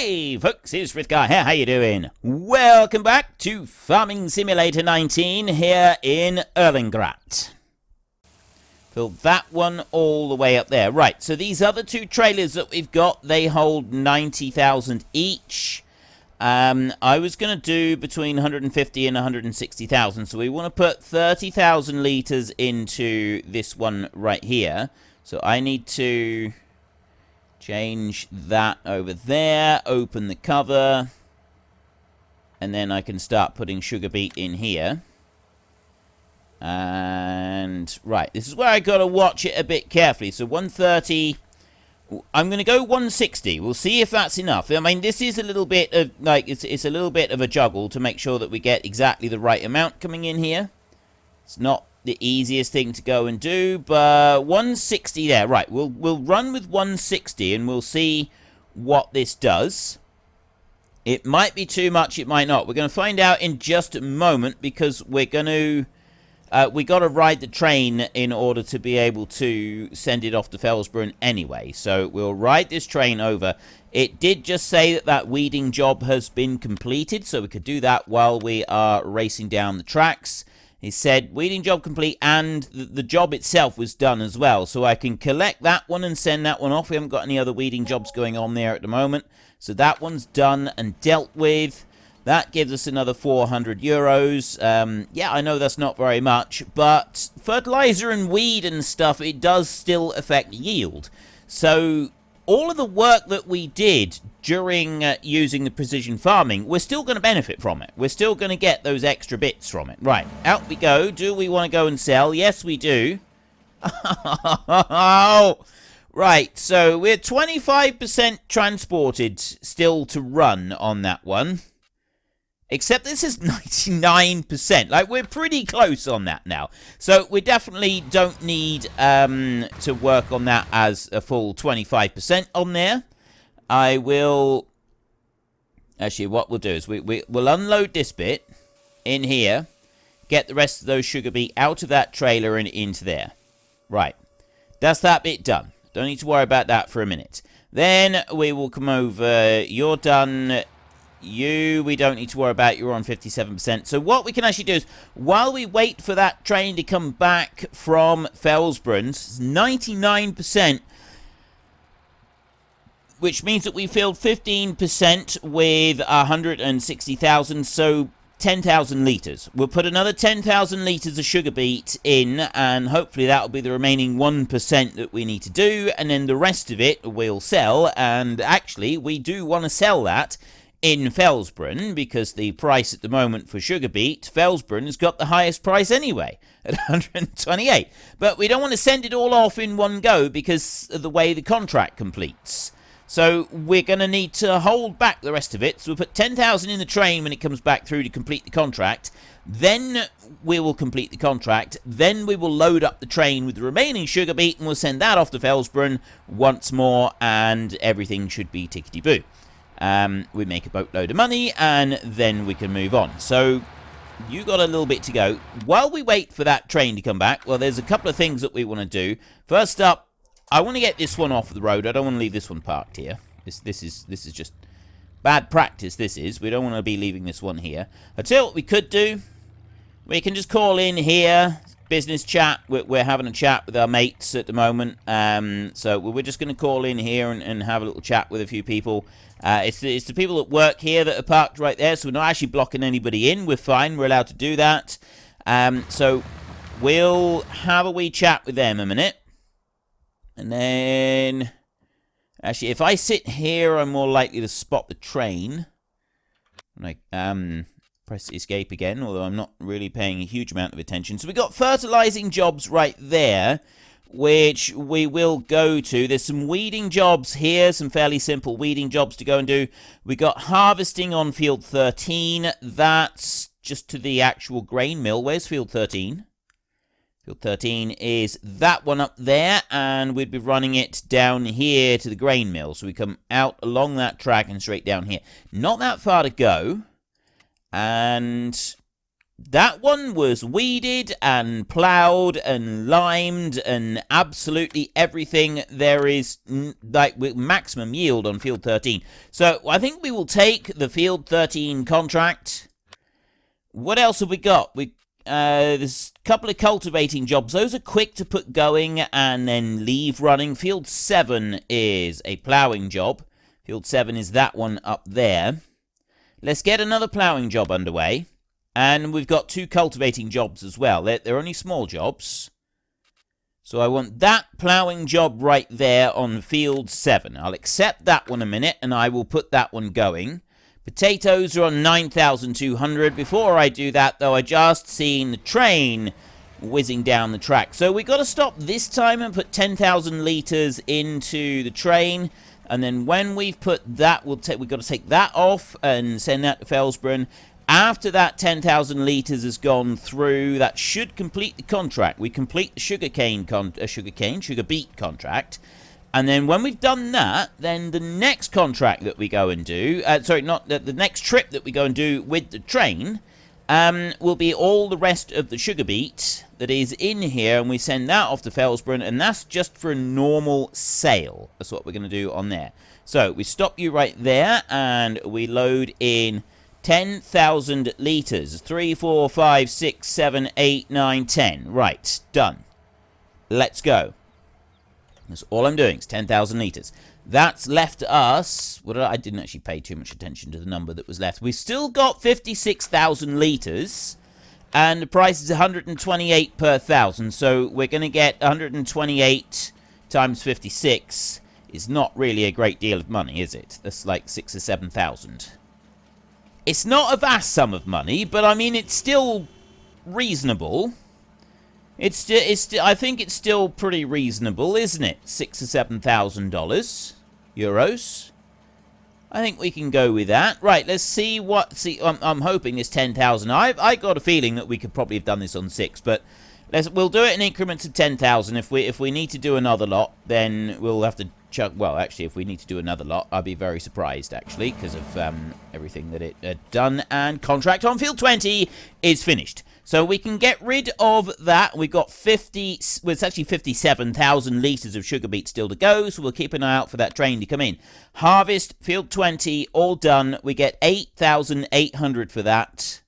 Hey folks, it's Frithgar here, how you doing? Welcome back to Farming Simulator 19 here in Erlengrat. Fill that one all the way up there. Right, so these other two trailers that we've got, they hold 90,000 each. I was going to do between 150 and 160,000, so we want to put 30,000 litres into this one right here. So I need to change that over there, open the cover, and then I can start putting sugar beet in here. And, right, this is where I got to watch it a bit carefully. So 130, I'm going to go 160. We'll see if that's enough. I mean, this is a little bit of, like, it's a little bit of a juggle to make sure that we get exactly the right amount coming in here. It's not the easiest thing to go and do, but 160 there. Right, we'll run with 160 and we'll see what this does. It might be too much, it might not. We're going to find out in just a moment because we're going to we got to ride the train in order to be able to send it off to Felsbrunn anyway. So we'll ride this train over. It did just say that that weeding job has been completed, so we could do that while we are racing down the tracks. He said, weeding job complete, and the job itself was done as well. So I can collect that one and send that one off. We haven't got any other weeding jobs going on there at the moment. So that one's done and dealt with. That gives us another 400 euros. Yeah, I know that's not very much, but fertilizer and weed and stuff, it does still affect yield. So all of the work that we did during using the precision farming, we're still going to benefit from it. We're still going to get those extra bits from it. Right, out we go. Do we want to go and sell? Yes, we do. Right, so we're 25% transported still to run on that one. Except this is 99%. Like, we're pretty close on that now. So we definitely don't need to work on that as a full 25% on there. I will... Actually, what we'll do is we'll unload this bit in here. Get the rest of those sugar beet out of that trailer and into there. Right. That's that bit done. Don't need to worry about that for a minute. Then we will come over. You're done. You, we don't need to worry about. You're on 57%. So what we can actually do is, while we wait for that train to come back from Felsbrunn, it's 99%, which means that we filled 15% with 160,000, so 10,000 litres. We'll put another 10,000 litres of sugar beet in, and hopefully that'll be the remaining 1% that we need to do, and then the rest of it we'll sell. And actually, we do want to sell that in Felsbrunn, because the price at the moment for sugar beet, Felsbrunn has got the highest price anyway, at 128. But we don't want to send it all off in one go because of the way the contract completes. So we're going to need to hold back the rest of it. So we'll put 10,000 in the train when it comes back through to complete the contract. Then we will complete the contract. Then we will load up the train with the remaining sugar beet, and we'll send that off to Felsbrunn once more, and everything should be tickety-boo. We make a boatload of money, and then we can move on. So you got a little bit to go. While we wait for that train to come back, well, there's a couple of things that we want to do. First up, I want to get this one off the road. I don't want to leave this one parked here. This is just bad practice, this is. We don't want to be leaving this one here. I'll tell you what we could do. We can just call in here, business chat. We're having a chat with our mates at the moment. So we're just going to call in here and have a little chat with a few people. It's the people that work here that are parked right there, so we're not actually blocking anybody in. We're fine. We're allowed to do that. So we'll have a wee chat with them a minute. And then, actually, if I sit here, I'm more likely to spot the train. Like, press escape again, although I'm not really paying a huge amount of attention. So we got fertilizing jobs right there, which we will go to. There's some weeding jobs here, some fairly simple weeding jobs to go and do. We got harvesting on field 13. That's just to the actual grain mill. Where's field 13? Field 13 is that one up there, and we'd be running it down here to the grain mill. So we come out along that track and straight down here. Not that far to go. And That one was weeded and ploughed and limed and absolutely everything there is, like, with maximum yield on field 13. So I think we will take the field 13 contract. What else have we got? There's a couple of cultivating jobs. Those are quick to put going and then leave running. Field 7 is a ploughing job. Field 7 is that one up there. Let's get another ploughing job underway. And we've got 2 cultivating jobs as well. They're only small jobs. So I want that ploughing job right there on field 7. I'll accept that one a minute, and I will put that one going. Potatoes are on 9,200. Before I do that, though, I just seen the train whizzing down the track. So we've got to stop this time and put 10,000 litres into the train. And then when we've put that, we've got to take that off and send that to Felsbrunn. After that 10,000 litres has gone through, that should complete the contract. We complete the sugar beet contract. And then when we've done that, then the next contract that we go and do, the next trip that we go and do with the train, will be all the rest of the sugar beet that is in here, and we send that off to Felsbrunn, and that's just for a normal sale. That's what we're going to do on there. So we stop you right there, and we load in 10,000 litres. 3, 4, 5, 6, 7, 8, 9, 10. Right, done. Let's go. That's all I'm doing is 10,000 litres. That's left us... I didn't actually pay too much attention to the number that was left. We've still got 56,000 litres, and the price is 128 per 1,000. So we're going to get 128 times 56. Is not really a great deal of money, is it? That's like 6,000 or 7,000. It's not a vast sum of money, but I mean, it's still reasonable. I think it's still pretty reasonable, isn't it? $6,000 or $7,000 euros. I think we can go with that. Right, let's see what. I'm hoping this 10,000. I got a feeling that we could probably have done this on 6, but we'll do it in increments of 10,000. If we need to do another lot, then we'll have to chuck. Well, actually, if we need to do another lot, I'll be very surprised actually because of everything that it had done. And contract on field 20 is finished. So we can get rid of that. We've got 50, well, it's actually 57,000 litres of sugar beet still to go, so we'll keep an eye out for that train to come in. Harvest, field 20, all done. We get 8,800 for that.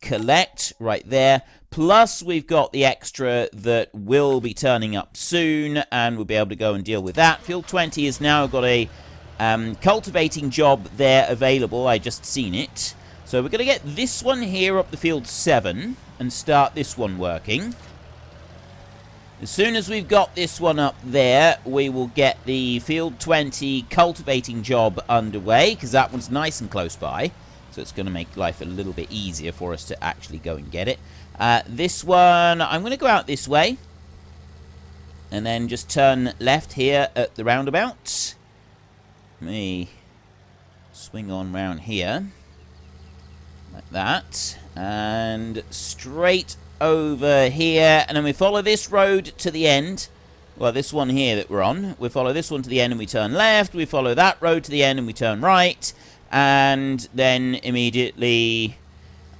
Collect, right there. Plus, we've got the extra that will be turning up soon, and we'll be able to go and deal with that. Field 20 has now got a cultivating job there available. I just seen it. So we're going to get this one here up the field 7 and start this one working. As soon as we've got this one up there, we will get the field 20 cultivating job underway, because that one's nice and close by. So it's going to make life a little bit easier for us to actually go and get it. This one, I'm going to go out this way. And then just turn left here at the roundabout. Let me swing on round here. Like that. And straight over here. And then we follow this road to the end. Well, this one here that we're on. We follow this one to the end and we turn left. We follow that road to the end and we turn right. And then immediately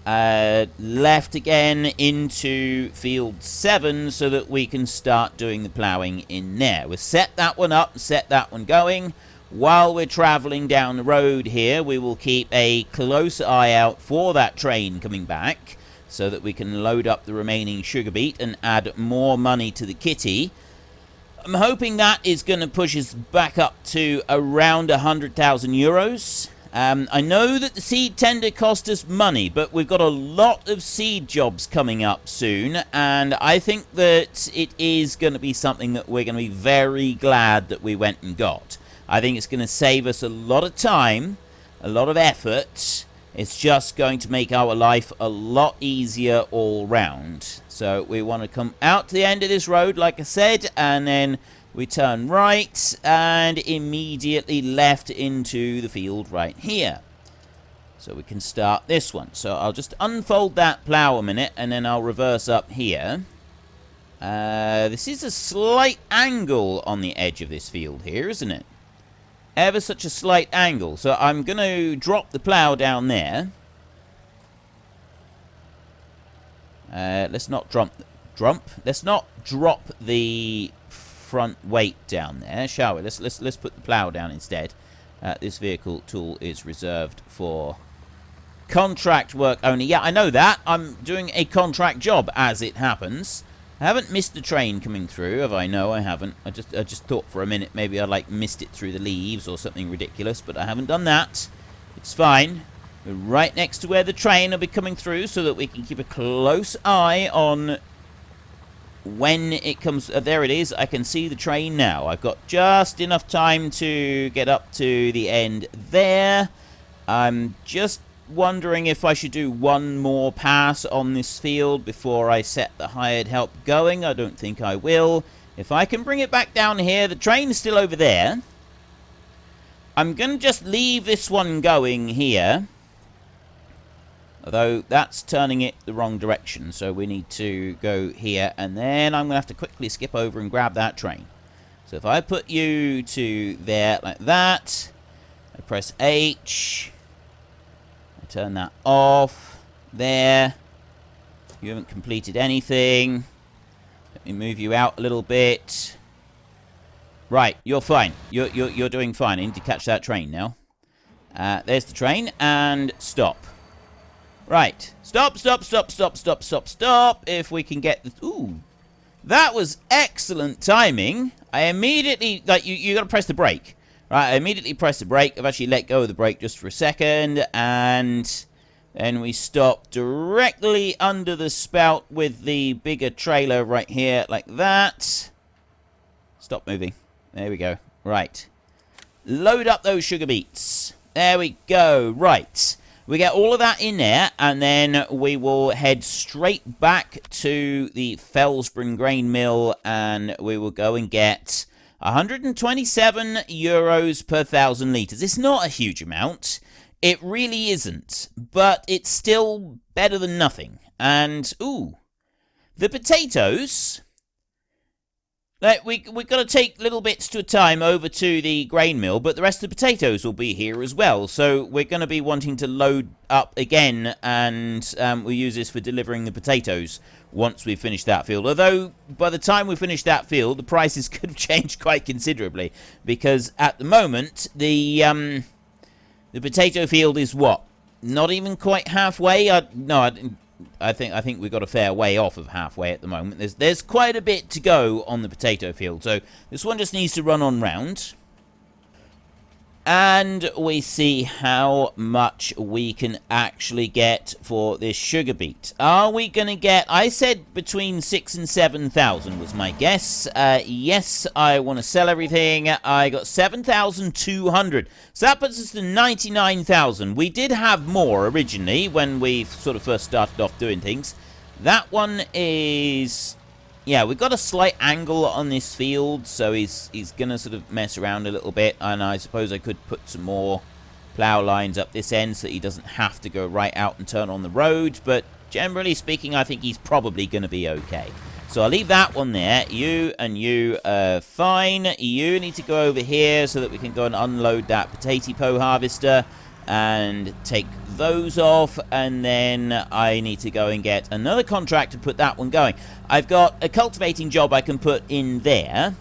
left again into field 7 so that we can start doing the ploughing in there. We'll set that one up, set that one going. While we're travelling down the road here, we will keep a close eye out for that train coming back so that we can load up the remaining sugar beet and add more money to the kitty. I'm hoping that is going to push us back up to around 100,000 euros. I know that the seed tender cost us money, but we've got a lot of seed jobs coming up soon, and I think that it is going to be something that we're going to be very glad that we went and got. I think it's going to save us a lot of time, a lot of effort. It's just going to make our life a lot easier all round. So we want to come out to the end of this road, like I said, and then we turn right and immediately left into the field right here. So we can start this one. So I'll just unfold that plough a minute and then I'll reverse up here. This is a slight angle on the edge of this field here, isn't it? Ever such a slight angle. So I'm going to drop the plough down there. Let's not Let's not drop the front weight down there, shall we? Let's put the plow down instead. This vehicle tool is reserved for contract work only. Yeah, I know that. I'm doing a contract job as it happens. I haven't missed the train coming through, have I? No, I haven't. I just thought for a minute maybe I missed it through the leaves or something ridiculous, but I haven't done that. It's fine. We're right next to where the train will be coming through so that we can keep a close eye on when it comes. There it is. I can see the train now. I've got just enough time to get up to the end there. I'm just wondering if I should do one more pass on this field before I set the hired help going. I don't think I will. If I can bring it back down here, the train's still over there. I'm going to just leave this one going here. Although that's turning it the wrong direction, so we need to go here, and then I'm going to have to quickly skip over and grab that train. So if I put you to there like that, I press H, I turn that off, there, you haven't completed anything, let me move you out a little bit. Right, you're fine, you're doing fine. I need to catch that train now. There's the train, and stop. Right. Stop. If we can get the... Ooh. That was excellent timing. I immediately... you got to press the brake. Right, I immediately press the brake. I've actually let go of the brake just for a second. And then we stop directly under the spout with the bigger trailer right here, like that. Stop moving. There we go. Right. Load up those sugar beets. There we go. Right. We get all of that in there, and then we will head straight back to the Felsbrunn grain mill, and we will go and get 127 euros per 1,000 litres. It's not a huge amount. It really isn't, but it's still better than nothing. And, ooh, the potatoes... We've got to take little bits to a time over to the grain mill, but the rest of the potatoes will be here as well. So we're going to be wanting to load up again, and we'll use this for delivering the potatoes once we finish that field. Although, by the time we finish that field, the prices could have changed quite considerably, because at the moment, the potato field is what? Not even quite halfway? I think we've got a fair way off of halfway at the moment. There's quite a bit to go on the potato field, so this one just needs to run on round. And we see how much we can actually get for this sugar beet. Are we going to get... I said between 6,000 and 7,000 was my guess. Yes, I want to sell everything. I got 7,200. So that puts us to 99,000. We did have more originally when we sort of first started off doing things. That one is... Yeah, we've got a slight angle on this field, so he's going to sort of mess around a little bit, and I suppose I could put some more plough lines up this end so that he doesn't have to go right out and turn on the road, but generally speaking, I think he's probably going to be okay. So I'll leave that one there. You and you are fine. You need to go over here so that we can go and unload that potato harvester and take those off, and then I need to go and get another contract to put that one going. I've got a cultivating job I can put in there.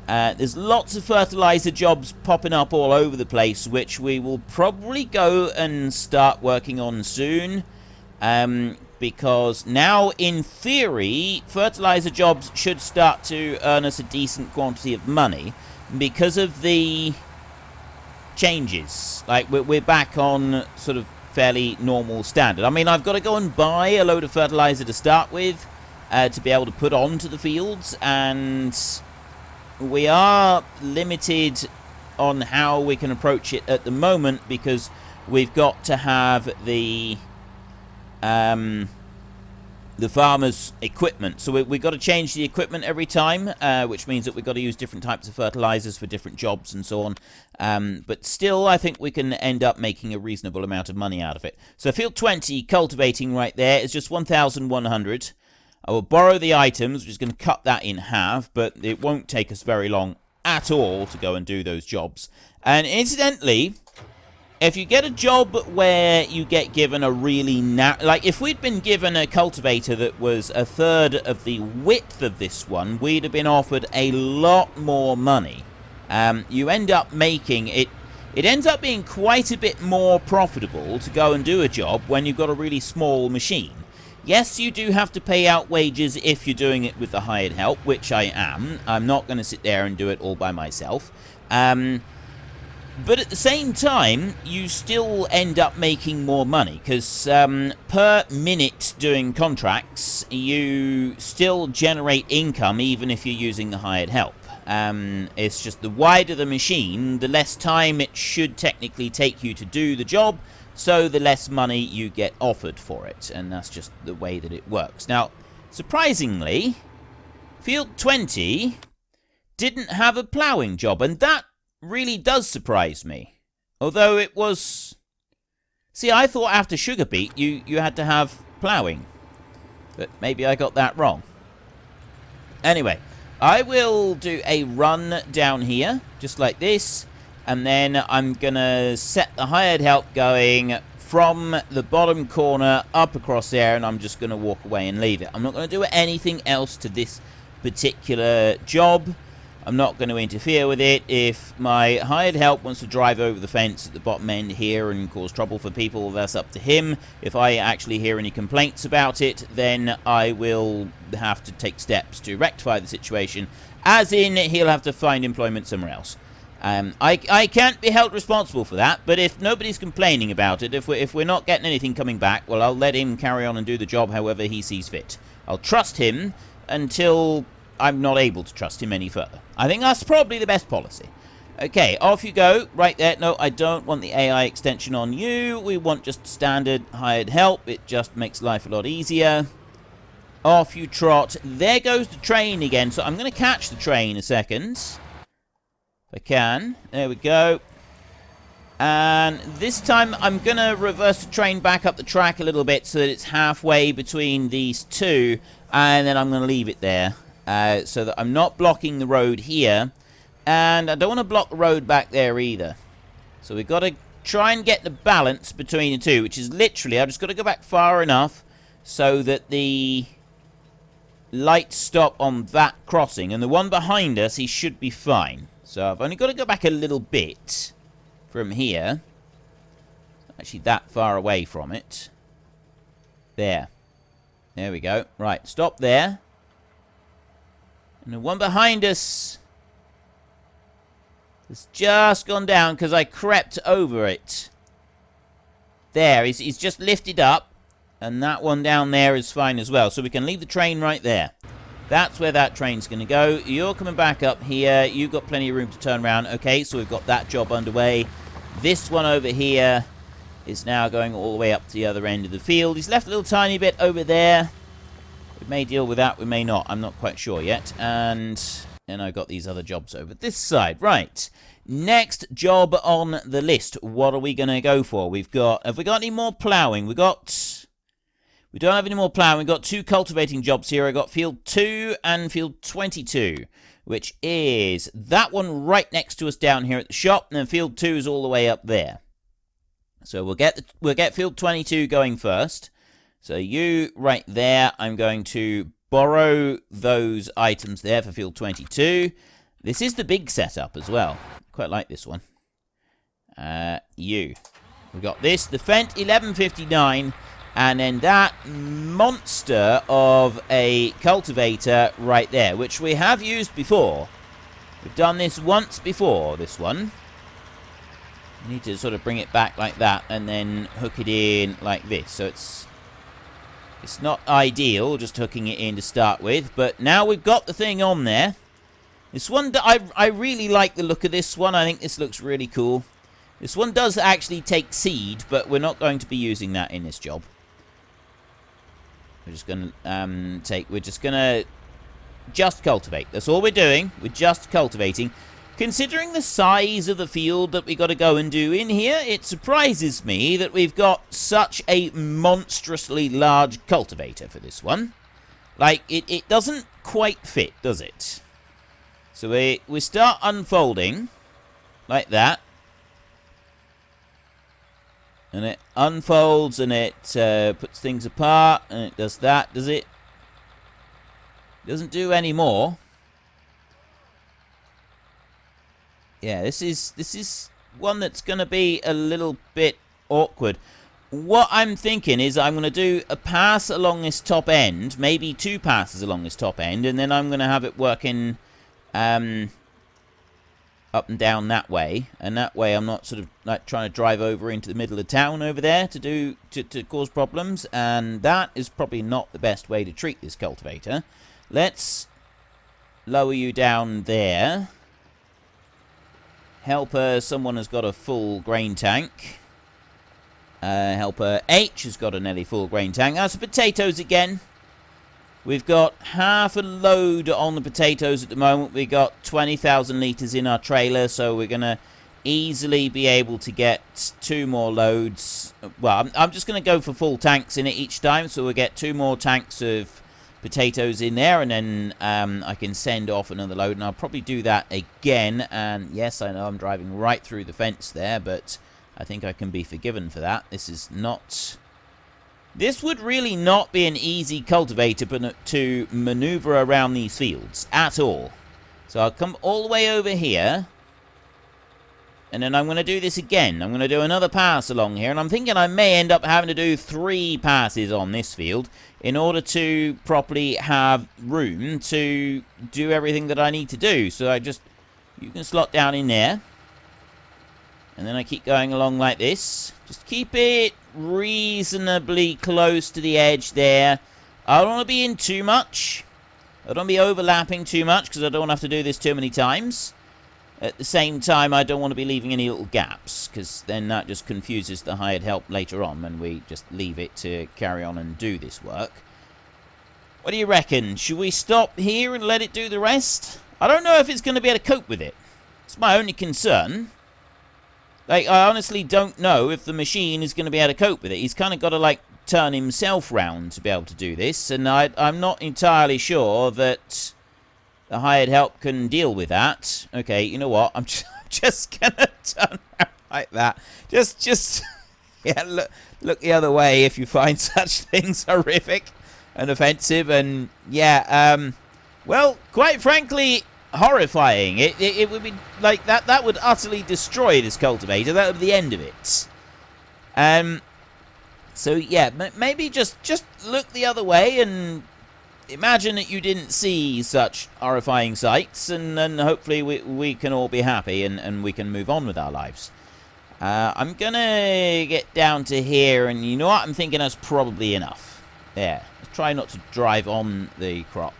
There's lots of fertilizer jobs popping up all over the place, which we will probably go and start working on soon, because now, in theory, fertilizer jobs should start to earn us a decent quantity of money because of the changes. Like, we're back on sort of fairly normal standard. I mean, I've got to go and buy a load of fertilizer to start with to be able to put onto the fields, and we are limited on how we can approach it at the moment because we've got to have the farmer's equipment. So we've got to change the equipment every time, which means that we've got to use different types of fertilizers for different jobs and so on. But still, I think we can end up making a reasonable amount of money out of it. So field 20, cultivating right there, is just 1,100. I will borrow the items, which is going to cut that in half, but it won't take us very long at all to go and do those jobs. And incidentally, if you get a job where you get given a really like if we'd been given a cultivator that was a third of the width of this one, we'd have been offered a lot more money. You end up making it ends up being quite a bit more profitable to go and do a job when you've got a really small machine. Yes, you do have to pay out wages if you're doing it with the hired help, which I am. I'm not going to sit there and do it all by myself. But at the same time, you still end up making more money, because per minute doing contracts, you still generate income even if you're using the hired help. It's just the wider the machine, the less time it should technically take you to do the job, so the less money you get offered for it, and that's just the way that it works. Now, surprisingly, Field 20 didn't have a ploughing job, and that really does surprise me. Although it was... See, I thought after sugarbeet you had to have ploughing. But maybe I got that wrong. Anyway, I will do a run down here, just like this. And then I'm going to set the hired help going from the bottom corner up across there. And I'm just going to walk away and leave it. I'm not going to do anything else to this particular job. I'm not going to interfere with it. If my hired help wants to drive over the fence at the bottom end here and cause trouble for people, that's up to him. If I actually hear any complaints about it, then I will have to take steps to rectify the situation, as in he'll have to find employment somewhere else. I can't be held responsible for that, but if nobody's complaining about it, if we're not getting anything coming back, well, I'll let him carry on and do the job however he sees fit. I'll trust him until I'm not able to trust him any further. I think that's probably the best policy. Okay, off you go. Right there. No, I don't want the AI extension on you. We want just standard hired help. It just makes life a lot easier. Off you trot. There goes the train again. So I'm going to catch the train a second. If I can. There we go. And this time I'm going to reverse the train back up the track a little bit so that it's halfway between these two. And then I'm going to leave it there. So that I'm not blocking the road here. And I don't want to block the road back there either. So we've got to try and get the balance between the two, which is literally, I've just got to go back far enough so that the lights stop on that crossing. And the one behind us, he should be fine. So I've only got to go back a little bit from here. Actually, that far away from it. There. There we go. Right, stop there. And the one behind us has just gone down because I crept over it. There, he's just lifted up. And that one down there is fine as well. So we can leave the train right there. That's where that train's going to go. You're coming back up here. You've got plenty of room to turn around. Okay, so we've got that job underway. This one over here is now going all the way up to the other end of the field. He's left a little tiny bit over there. We may deal with that, we may not. I'm not quite sure yet. And then I've got these other jobs over this side. Right. Next job on the list. What are we going to go for? Have we got any more ploughing? We don't have any more ploughing. We've got 2 cultivating jobs here. I've got field 2 and field 22, which is that one right next to us down here at the shop. And then field 2 is all the way up there. So we'll get field 22 going first. So you right there, I'm going to borrow those items there for field 22. This is the big setup as well. Quite like this one. We've got this, the Fent 1159, and then that monster of a cultivator right there, which we have used before. We've done this once before, this one. We need to sort of bring it back like that and then hook it in like this. So it's not ideal, just hooking it in to start with, but now we've got the thing on there. This one, I really like the look of this one. I think this looks really cool. This one does actually take seed, but we're not going to be using that in this job. We're just going to just cultivate. That's all we're doing. We're just cultivating. Considering the size of the field that we got to go and do in here, it surprises me that we've got such a monstrously large cultivator for this one. Like, it doesn't quite fit, does it? So we start unfolding like that. And it unfolds and it puts things apart, and it does that, does it? Doesn't do any more. Yeah, this is one that's going to be a little bit awkward. What I'm thinking is I'm going to do a pass along this top end, maybe 2 passes along this top end, and then I'm going to have it working up and down that way, and that way I'm not sort of like trying to drive over into the middle of town over there to cause problems, and that is probably not the best way to treat this cultivator. Let's lower you down there. Helper, someone has got a full grain tank. Helper H has got a nearly full grain tank. That's the potatoes again. We've got half a load on the potatoes at the moment. We've got 20,000 litres in our trailer, so we're going to easily be able to get 2 more loads. Well, I'm just going to go for full tanks in it each time, so we'll get 2 more tanks of potatoes in there, and then I can send off another load, and I'll probably do that again. And yes, I know I'm driving right through the fence there, but I think I can be forgiven for that. This would really not be an easy cultivator to maneuver around these fields at all. So I'll come all the way over here, and then I'm going to do this again. I'm going to do another pass along here, and I'm thinking I may end up having to do 3 passes on this field in order to properly have room to do everything that I need to do. So you can slot down in there, and then I keep going along like this. Just keep it reasonably close to the edge there. I don't want to be in too much. I don't want to be overlapping too much, because I don't want to have to do this too many times. At the same time, I don't want to be leaving any little gaps, because then that just confuses the hired help later on when we just leave it to carry on and do this work. What do you reckon? Should we stop here and let it do the rest? I don't know if it's going to be able to cope with it. It's my only concern. Like, I honestly don't know if the machine is going to be able to cope with it. He's kind of got to, like, turn himself round to be able to do this, and I'm not entirely sure that the hired help can deal with that. Okay, you know what? I'm just going to turn around like that. Just yeah, look the other way if you find such things horrific and offensive, and yeah, well, quite frankly, horrifying. It would be like that would utterly destroy this cultivator. That would be the end of it. So yeah, maybe just look the other way and imagine that you didn't see such horrifying sights, and then hopefully we can all be happy and we can move on with our lives. I'm gonna get down to here, and you know what? I'm thinking that's probably enough. There. Let's try not to drive on the crop.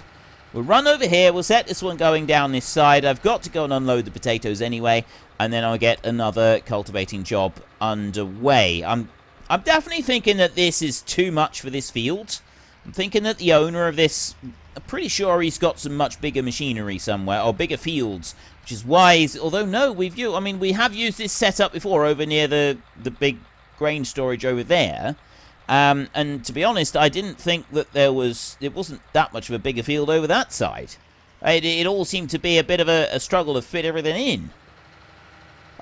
We'll run over here. We'll set this one going down this side. I've got to go and unload the potatoes anyway, and then I'll get another cultivating job underway. I'm definitely thinking that this is too much for this field. I'm thinking that the owner of this, I'm pretty sure he's got some much bigger machinery somewhere, or bigger fields, which is why, although no, we have used this setup before over near the big grain storage over there. And to be honest, I didn't think that it wasn't that much of a bigger field over that side. It all seemed to be a bit of a struggle to fit everything in.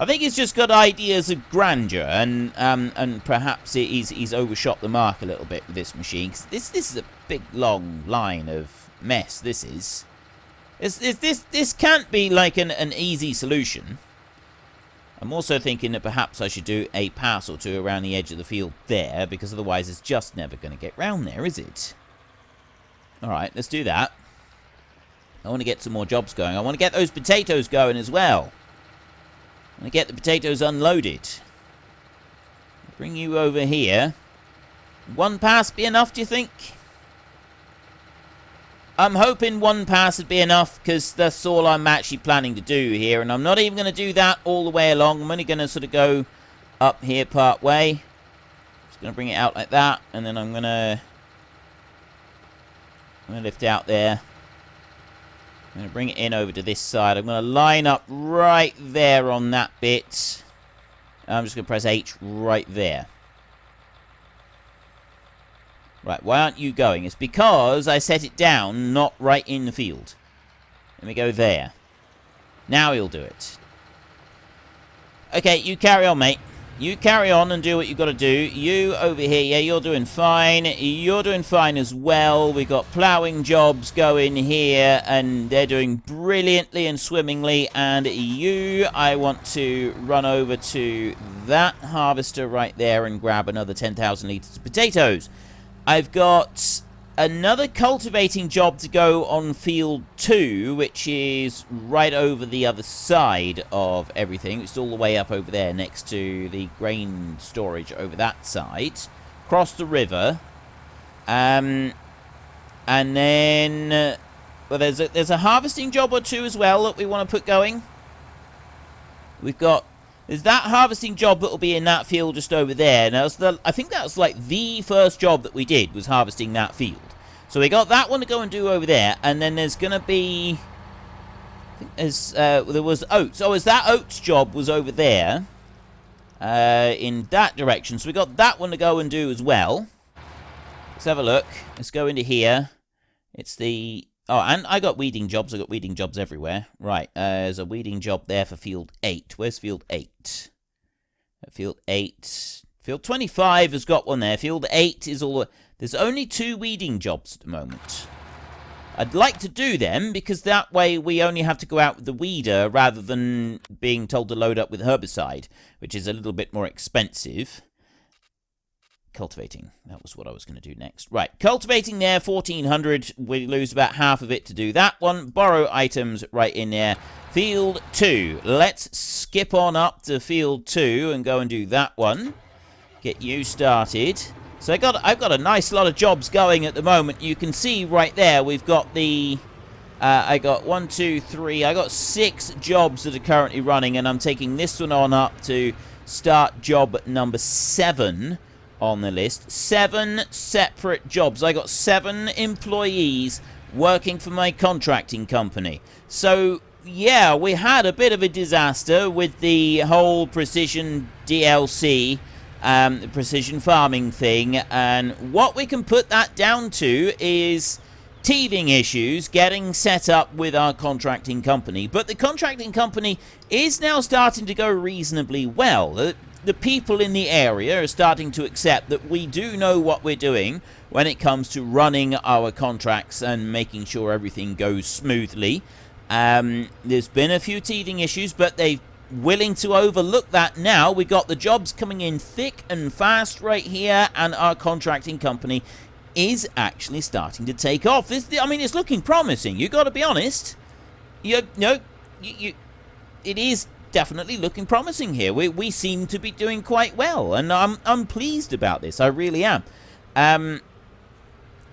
I think he's just got ideas of grandeur, and perhaps he's overshot the mark a little bit with this machine. 'Cause this is a big long line of mess. This can't be like an easy solution. I'm also thinking that perhaps I should do a pass or 2 around the edge of the field there, because otherwise it's just never going to get round there, is it? Alright, let's do that. I want to get some more jobs going. I want to get those potatoes going as well. I want to get the potatoes unloaded. Bring you over here. 1 pass be enough, do you think? I'm hoping 1 pass would be enough, because that's all I'm actually planning to do here. And I'm not even going to do that all the way along. I'm only going to sort of go up here part way. Just going to bring it out like that. And then I'm going to lift out there. I'm going to bring it in over to this side. I'm going to line up right there on that bit. I'm just going to press H right there. Right, why aren't you going? It's because I set it down, not right in the field. Let me go there. Now he'll do it. Okay, you carry on, mate. You carry on and do what you've got to do. You over here, yeah, you're doing fine. You're doing fine as well. We've got ploughing jobs going here, and they're doing brilliantly and swimmingly. And you, I want to run over to that harvester right there and grab another 10,000 litres of potatoes. I've got another cultivating job to go on field 2, which is right over the other side of everything. It's all the way up over there next to the grain storage over that side. Cross the river. And then well, there's a harvesting job or two as well that we want to put going. There's that harvesting job that will be in that field just over there. Now, I think that was like the first job that we did, was harvesting that field. So we got that one to go and do over there, and then there's going to be, I think there was oats. Oh, that oats job was over there, in that direction. So we got that one to go and do as well. Let's have a look. Let's go into here. It's the, oh, and I got weeding jobs. I got weeding jobs everywhere. Right, there's a weeding job there for field 8. Where's field 8? Field 8. Field 25 has got one there. Field 8 is all. There's only 2 weeding jobs at the moment. I'd like to do them, because that way we only have to go out with the weeder rather than being told to load up with herbicide, which is a little bit more expensive. Cultivating. That was what I was going to do next. Right, cultivating there, 1,400. We lose about half of it to do that one. Borrow items right in there. Field 2. Let's skip on up to field 2 and go and do that one. Get you started. So I've got a nice lot of jobs going at the moment. You can see right there we've got the I got 1, 2, 3. I got 6 jobs that are currently running, and I'm taking this one on up to start job number 7 on the list. 7 separate jobs. I got 7 employees working for my contracting company. So yeah, we had a bit of a disaster with the whole precision DLC. The precision farming thing, and what we can put that down to is teething issues getting set up with our contracting company. But the contracting company is now starting to go reasonably well. The people in the area are starting to accept that we do know what we're doing when it comes to running our contracts and making sure everything goes smoothly. There's been a few teething issues, but they've willing to overlook that now. We got the jobs coming in thick and fast right here, and our contracting company is actually starting to take off. I mean, it's looking promising. You got to be honest. It is definitely looking promising here. We seem to be doing quite well, and I'm pleased about this. I really am.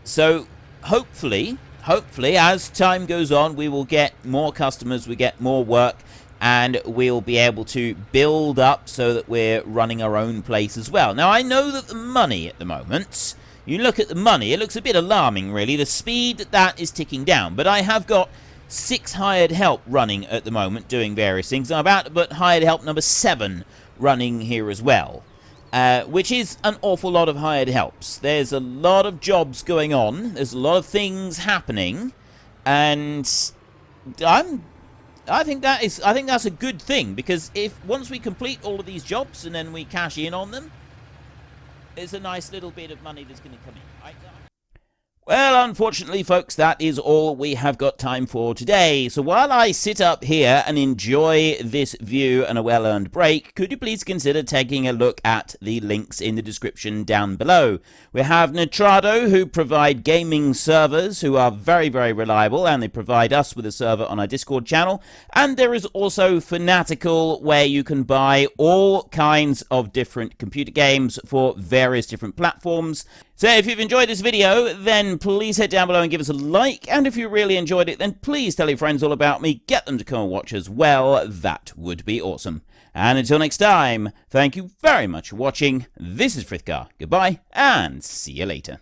So hopefully, as time goes on, we will get more customers. We get more work. And we'll be able to build up so that we're running our own place as well. Now, I know that the money at the moment, you look at the money, it looks a bit alarming, really. The speed that is ticking down. But I have got 6 hired help running at the moment, doing various things. I'm about to put hired help number 7 running here as well. Which is an awful lot of hired helps. There's a lot of jobs going on. There's a lot of things happening. And I think that's a good thing, because once we complete all of these jobs and then we cash in on them, there's a nice little bit of money that's going to come in. Well, unfortunately, folks, that is all we have got time for today. So while I sit up here and enjoy this view and a well-earned break, could you please consider taking a look at the links in the description down below? We have Nitrado, who provide gaming servers, who are very, very reliable, and they provide us with a server on our Discord channel. And there is also Fanatical, where you can buy all kinds of different computer games for various different platforms. So if you've enjoyed this video, then please head down below and give us a like. And if you really enjoyed it, then please tell your friends all about me. Get them to come and watch as well. That would be awesome. And until next time, thank you very much for watching. This is Frithgar. Goodbye, and see you later.